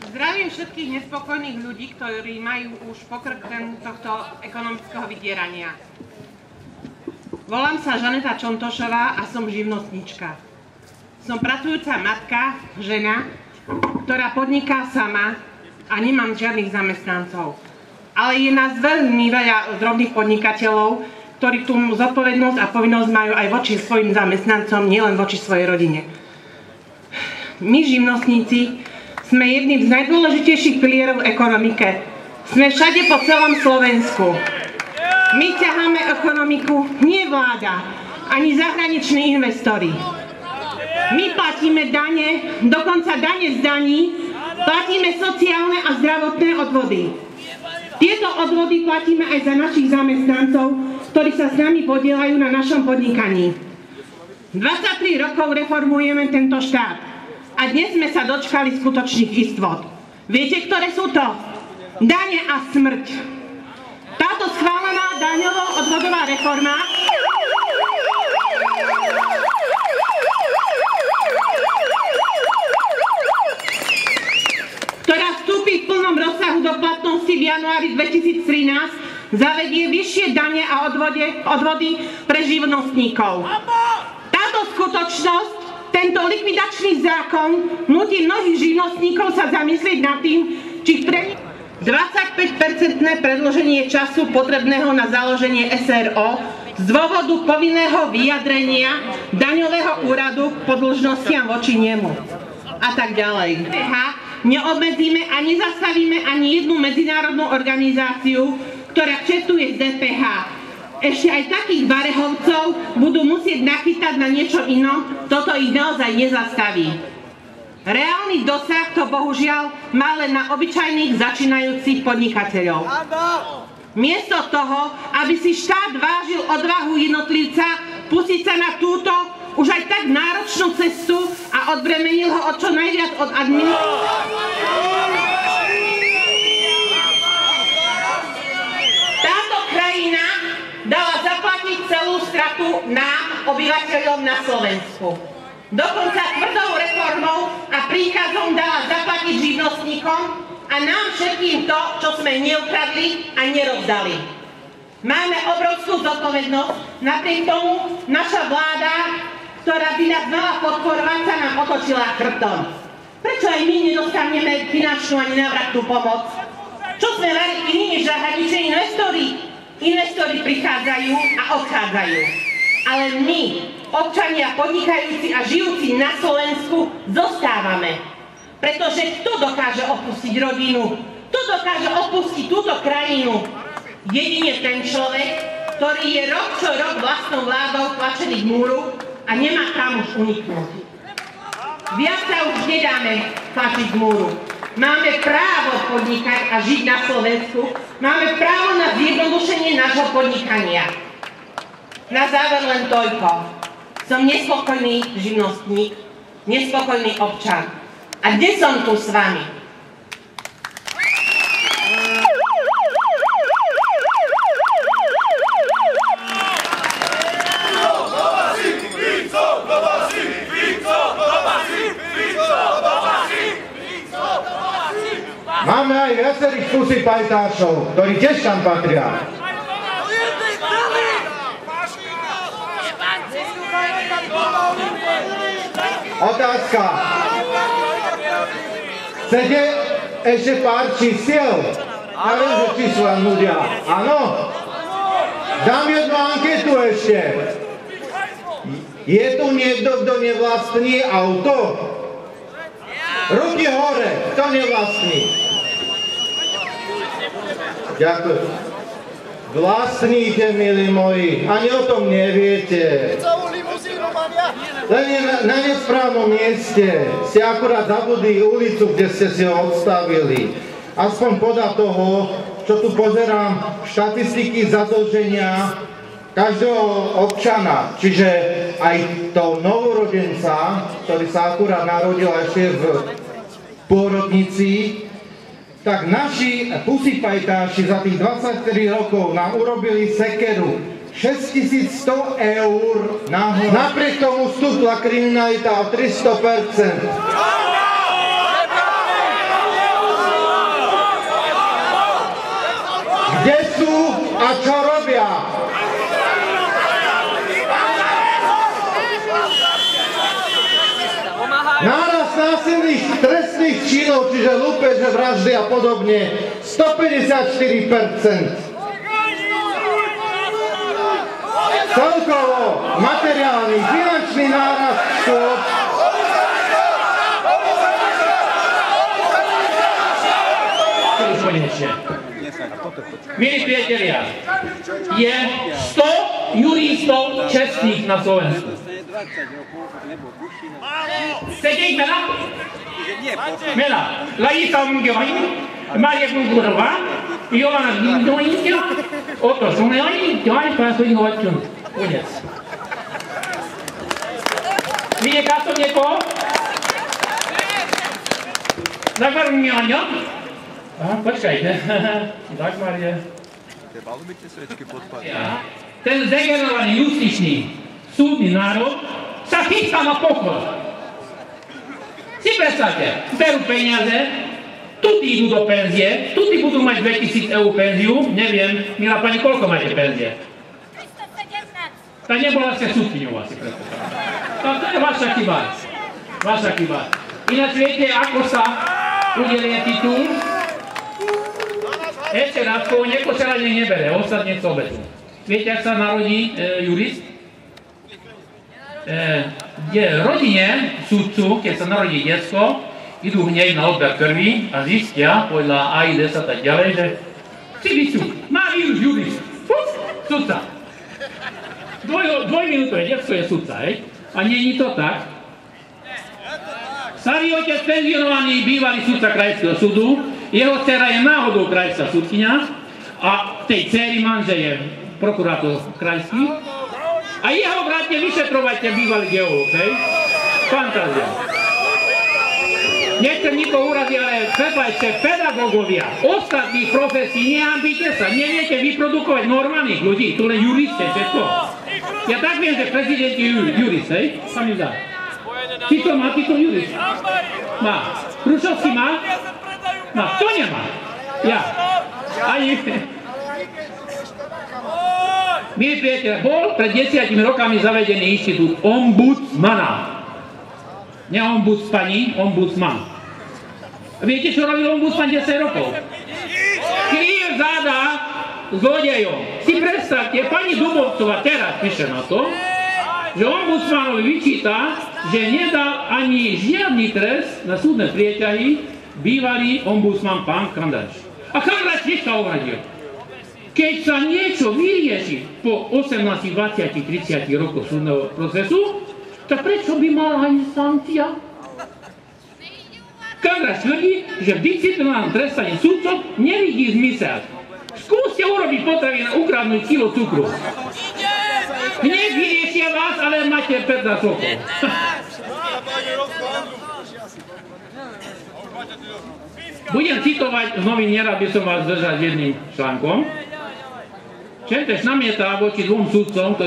Zdravím všetkých nespokojných ľudí, ktorí majú už pokrk tohto ekonomického vydierania. Volám sa Žaneta Čontošová a som živnostnička. Som pracujúca matka, žena, ktorá podniká sama a nemám žiadnych zamestnancov. Ale je nás veľmi veľa drobných podnikateľov, ktorí tú zodpovednosť a povinnosť majú aj voči svojim zamestnancom, nielen voči svojej rodine. My, živnostníci, sme jedným z najdôležitejších pilierov v ekonomike. Sme všade po celom Slovensku. My ťaháme ekonomiku, nie vláda, ani zahraniční investori. My platíme dane, dokonca dane z daní, platíme sociálne a zdravotné odvody. Tieto odvody platíme aj za našich zamestnancov, ktorí sa s nami podieľajú na našom podnikaní. 23 rokov reformujeme tento štát a dnes sme sa dočkali skutočných istôt. Viete, ktoré sú to? Dane a smrť. Táto schválená daňovo-odvodová reforma ktorá vstúpi v plnom rozsahu do platnosti v januári 2013, zavedie vyššie dane a odvody pre živnostníkov. Táto skutočnosť, tento likvidačný zákon nutí mnohých živnostníkov sa zamyslieť nad tým, či pre 25% predĺženie času potrebného na založenie SRO z dôvodu povinného vyjadrenia daňového úradu k podĺžnostiam voči nemu. A tak ďalej. Neobmedzíme a nezastavíme ani jednu medzinárodnú organizáciu, ktorá čestuje z DPH. Ešte aj takých barehovcov budú musieť nachytať na niečo inom, toto ich naozaj nezastaví. Reálny dosah to bohužiaľ má len na obyčajných začínajúcich podnikateľov. Miesto toho, aby si štát vážil odvahu jednotlivca pustiť sa na túto už aj tak náročnú cestu a odbremenil ho čo najviac od Táto krajina dala zaplatiť celú stratu nám, obyvateľom na Slovensku. Dokonca tvrdou reformou a príkazom dala zaplatiť živnostníkom a nám všetkým to, čo sme neukradli a nerozdali. Máme obrovskú zodpovednosť, napriek tomu naša vláda, ktorá by nás mala podporovať, sa nám otočila chrbtom. Prečo aj my nedostaneme finančnú ani návratnú pomoc? Čo sme mali iní než zahraniční investori? Investori prichádzajú a odchádzajú. Ale my, občania podnikajúci a žijúci na Slovensku, zostávame. Pretože kto dokáže opustiť rodinu? Kto dokáže opustiť túto krajinu? Jedine ten človek, ktorý je rok čo rok vlastnou vládou tlačený k múru a nemá kam už uniknúť. Viac sa už nedáme tlačiť k múru. Máme právo podnikať a žiť na Slovensku. Máme právo na zjednodušenie nášho podnikania. Na záver len toľko. Som nespokojný živnostník, nespokojný občan. A dnes som tu s vami. Máme aj viacerých pusipajtášov, ktorí tiež tam patria. Otázka. Chcete ešte pár čísiel? Ja viem, že čísla nudia. Áno? Dám jednu anketu ešte. Je tu niekto, kto nevlastní auto? Ruky hore, kto nevlastní? Ďakujem. Vlastníte, milí moji, ani o tom neviete. Len je na nesprávnom mieste. Ste akurát zabudli ulicu, kde ste si ho odstavili. Aspoň podľa toho, čo tu pozerám, štatistiky zadlženia každého občana, čiže aj toho novorodenca, ktorý sa akurát narodil ešte v pôrodnici, tak naši pusipajtáši za tých 23 rokov nám urobili sekeru 6100 eur nahor. Napriek tomu stúpla kriminalita o 300%. A čo robia? Nárast násilných trestných činov, čiže lúpeže, vraždy a podobne, 154%. Celkovo materiálny, finančný nárast škôd Milí priatelia, je 100 juristov čestných na Slovensku. Chcete ich mena? Mena. Larisa Mungevain, Maria Bungurová, Jovana Gindojinka, Otto Šumelain, Johan Pásový Hovačun. Konec. Vynieká to niekoho? Dagmar Miania? Aha, počkajte. Dagmar je... Ten zdegenerovaný justičný súdny národ sa chystá na pochod. Si predstavte, berú peniaze, tuty idú do penzie, tuty budú mať 2000 eur penziu, neviem, milá pani, koľko máte penzie? 317. Tak nebola ste súdkyňou asi predpokladám. To je vaša chyba. Vaša chyba. Ináč viete, ako sa udelie titul? Ešte raz, koho nepočeranie nebere, ostatne z obetu. Viete, ak sa narodí jurist? V rodine súdcu, keď sa narodí detsko, idú hneď na odber krvi a zistia podľa AIDS a tak ďalej, že si vysú, má vírus jurist, súdca. Dvojminútové detsko je súdca, hej? A nie je to tak. Starý otec, penzionovaný bývalý súdca krajského súdu, jeho dcera je náhodou krajská súdkyňa a tej dcery manžel je prokurátor krajský a jeho bratne vyšetrovajte bývalý geológ, hej? Fantázia. Nechcem nikoho uraziť, ale prepáčte, pedagógovia, ostatných profesí, nehambíte sa, neviete vyprodukovať normálnych ľudí, tu len juriste, všetko. Ja tak viem, že prezident je jurist, hej? Sa mi zdá. Ty to jurist? Má. Hrušovský má? Má. Kto nemá? Ja. Ani... Milí priateľe, bol pred 10 rokami zavedený inštitút ombudsmana. Ne ombudspani, ombudsman. Viete, čo robil ombudsman 10 rokov? Kryje záda zlodejom. Si predstavte, pani Dubovcová teraz píše na to, že ombudsmanovi vyčíta, že nedá ani žiadny trest na súdne prieťahy bývalý ombudsman pán Kandrač. A Kandrač nič sa ohradil. Keď sa niečo vyrieši po 18, 20, 30 rokoch súdneho procesu, tak prečo by mala aj sankcia? Kandrač tvrdí, že v disciplinárnom trestaní súdcov nevidí zmysel. Skúste urobiť potravy na ukradnúť kilo cukru. Hneď vyriešia vás, ale máte 15 rokov. Budem citovať z novín, nerad by som vás zdržať jedným článkom. Čentež namietá voči dvom súdcom, ktorí